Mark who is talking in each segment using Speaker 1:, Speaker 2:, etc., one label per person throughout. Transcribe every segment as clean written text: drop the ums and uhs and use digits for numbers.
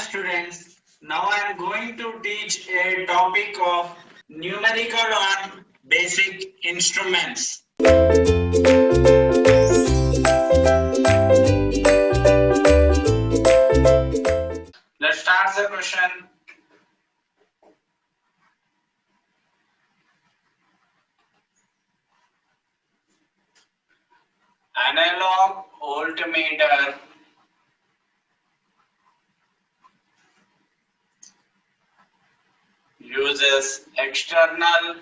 Speaker 1: students, now I am going to teach a topic of numerical on basic instruments. Let's start the question. Analog voltmeter uses external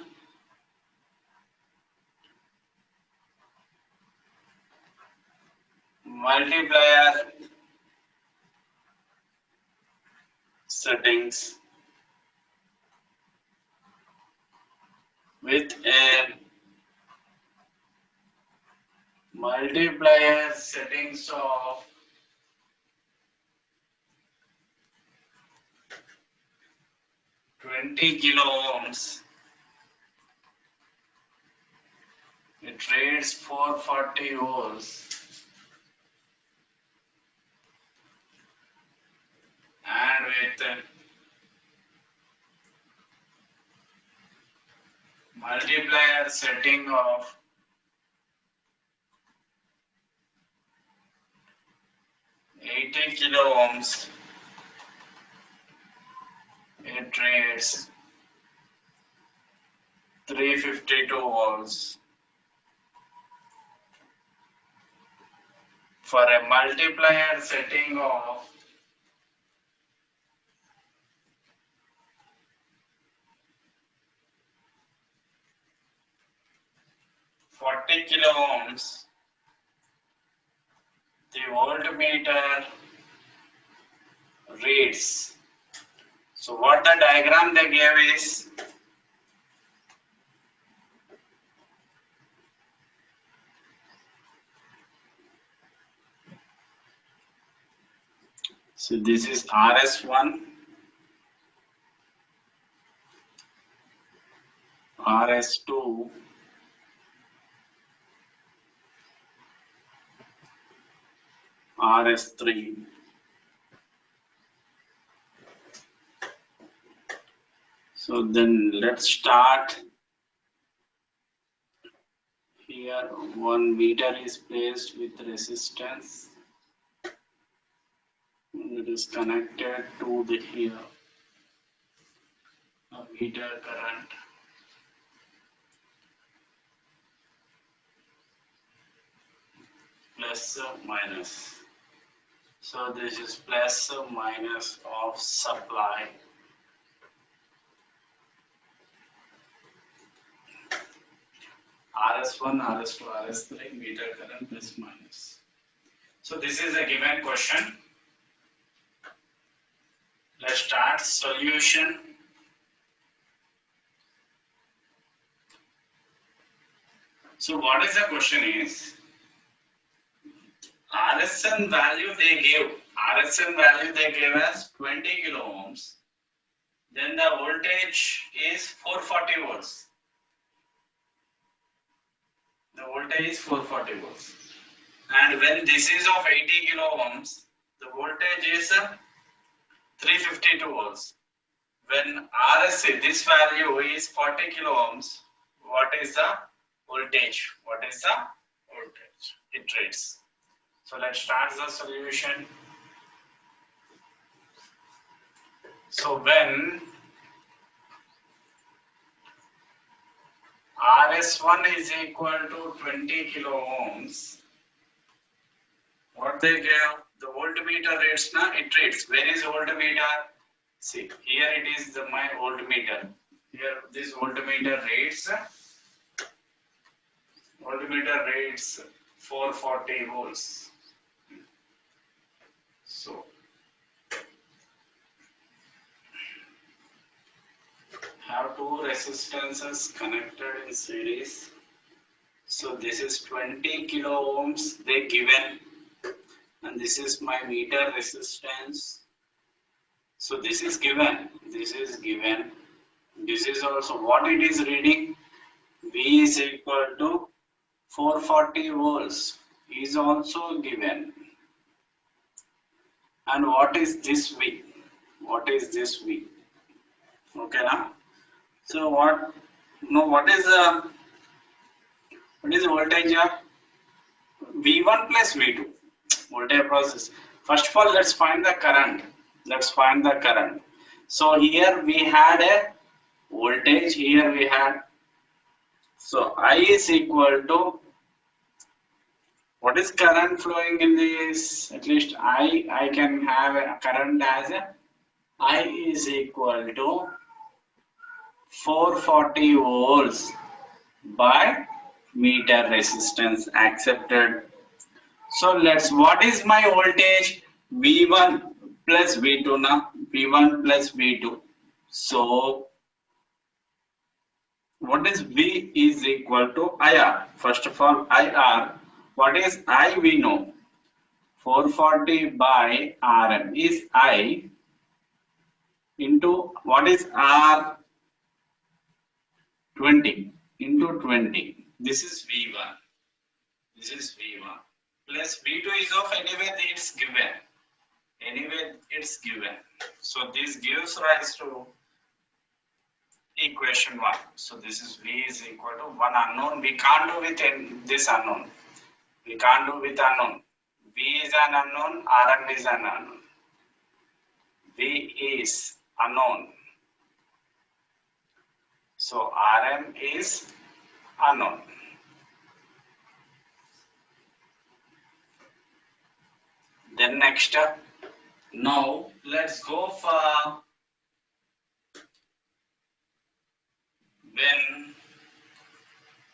Speaker 1: multiplier settings with a multiplier settings of 20 kilo ohms. It reads 440 volts and with multiplier setting of 80 kilo ohms, it reads 352 volts. For a multiplier setting of 40 kilo ohms, the voltmeter reads. So what the diagram they gave is, so this is RS1, RS2, RS3. So then let's start. Here 1 meter is placed with resistance. It is connected to the here a meter current. Plus or minus. So this is plus or minus of supply. RS1, RS2, RS3, meter current plus minus. So this is a given question. Let's start solution. So what is the question is, RSN value they gave as 20 kilo ohms. Then the voltage is 440 volts. The voltage is 440 volts. And when this is of 80 kilo ohms, the voltage is 352 volts. When RSC, this value is 40 kilo ohms, what is the voltage? What is the voltage? It reads. So let's start the solution. So when RS1 is equal to 20 kilo ohms, what they gave, the voltmeter reads, it reads. Where is voltmeter? See, here it is my voltmeter. Here this voltmeter reads 440 volts. So have two resistances connected in series. So this is 20 kilo ohms they given, and this is my meter resistance. So this is given, this is given, this is also what it is reading. V is equal to 440 volts is also given. And what is this V? what is this V? Okay, now. So what? No, what is the voltage of V1 plus V2? Voltage process. First of all, let's find the current. Let's find the current. So here we had a voltage. Here we had. So I is equal to, what is current flowing in this? At least I can have a current as a I is equal to 440 volts by meter resistance accepted. So what is my voltage? V1 plus V2 now. V1 plus V2. So what is V is equal to IR. First of all, IR. What is I? We know. 440 by Rm is I into what is R? 20 into 20. This is V1. This is V1. Plus V2 is of anyway it's given. Anyway it's given. So this gives rise to equation 1. So this is V is equal to 1 unknown. We can't do with this unknown. We can't do with unknown. V is an unknown. Rm is an unknown. V is unknown. So Rm is unknown. Then next step. Now let's go for when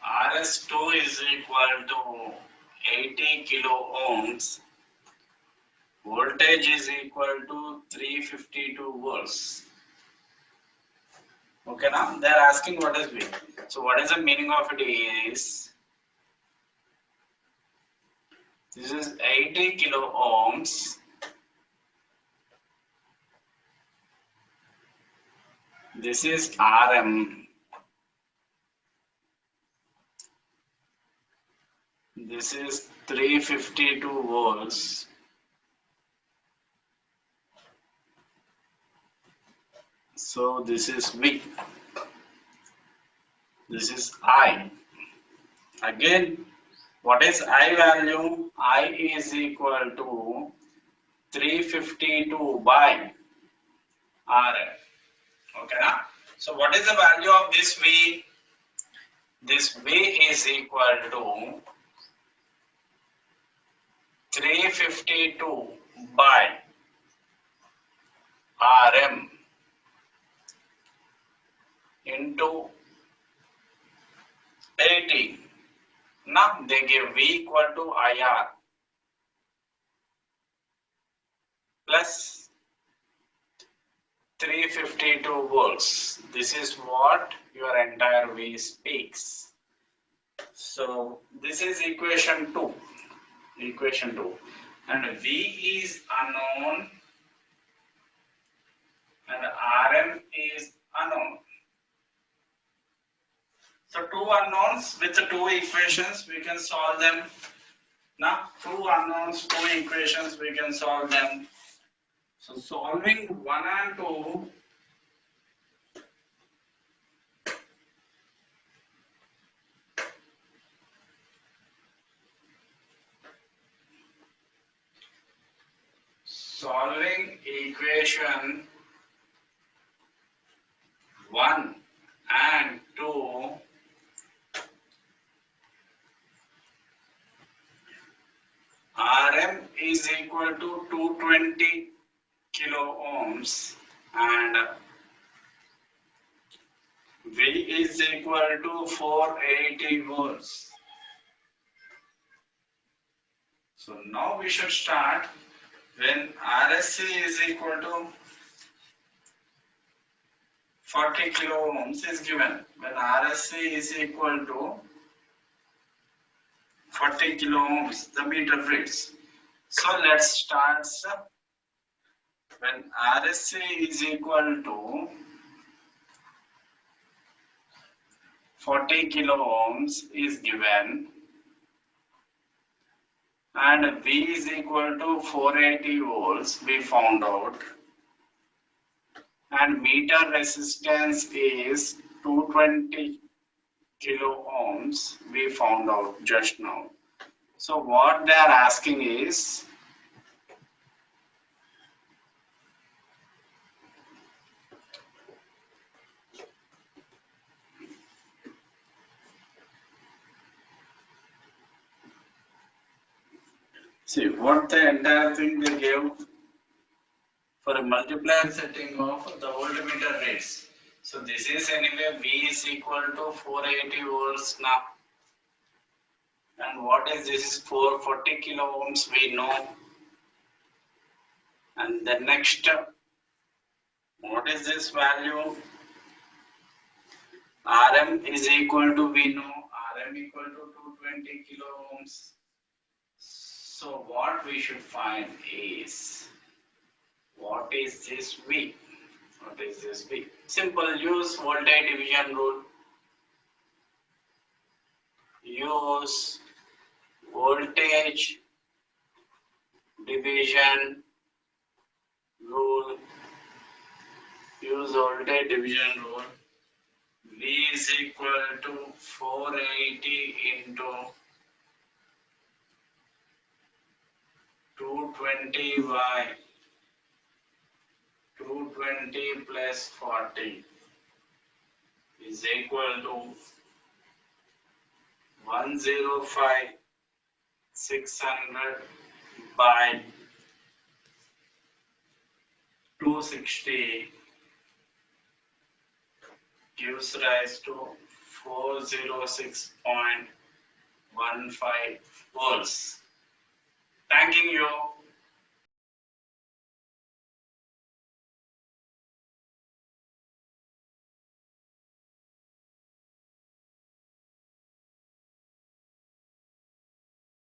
Speaker 1: Rs2 is equal to 80 kilo ohms, voltage is equal to 352 volts. Okay, now they are asking what is V. So what is the meaning of it is, this is 80 kilo ohms. This is Rm. This is 352 volts. So this is V. This is I. Again, what is I value? I is equal to 352 by Rm. Okay, now? So what is the value of this V? This V is equal to 352 by Rm into 80. Now they give V equal to IR plus 352 volts. This is what your entire V speaks. So this is equation 2. Equation 2. And V is unknown and Rm is unknown. So two unknowns with the two equations we can solve them. Now two unknowns, two equations we can solve them. So solving 1 and 2, solving equation 1 and 2, Rm is equal to 220 kilo ohms and V is equal to 480 volts. So now we should start when RSC is equal to 40 kilo ohms is given. When RSC is equal to 40 kilo ohms, the meter reads. So let's start. When RSC is equal to 40 kilo ohms is given and V is equal to 480 volts, we found out. and meter resistance is 220 kilo ohms. We found out just now. So what they are asking is, see what the entire thing they gave for a multiplier setting of the voltmeter rates. So this is anyway V is equal to 480 volts now. And what is this? Is 440 kilo ohms we know. And the next, what is this value? Rm is equal to, we know Rm equal to 220 kilo ohms. So what we should find is, what is this V? What is this V? Simple, use voltage division rule. Use voltage division rule. Use voltage division rule. V is equal to 480 into 220y. 220 plus 40 is equal to 105 600 by 260 gives rise to 406.15 volts. Thanking you.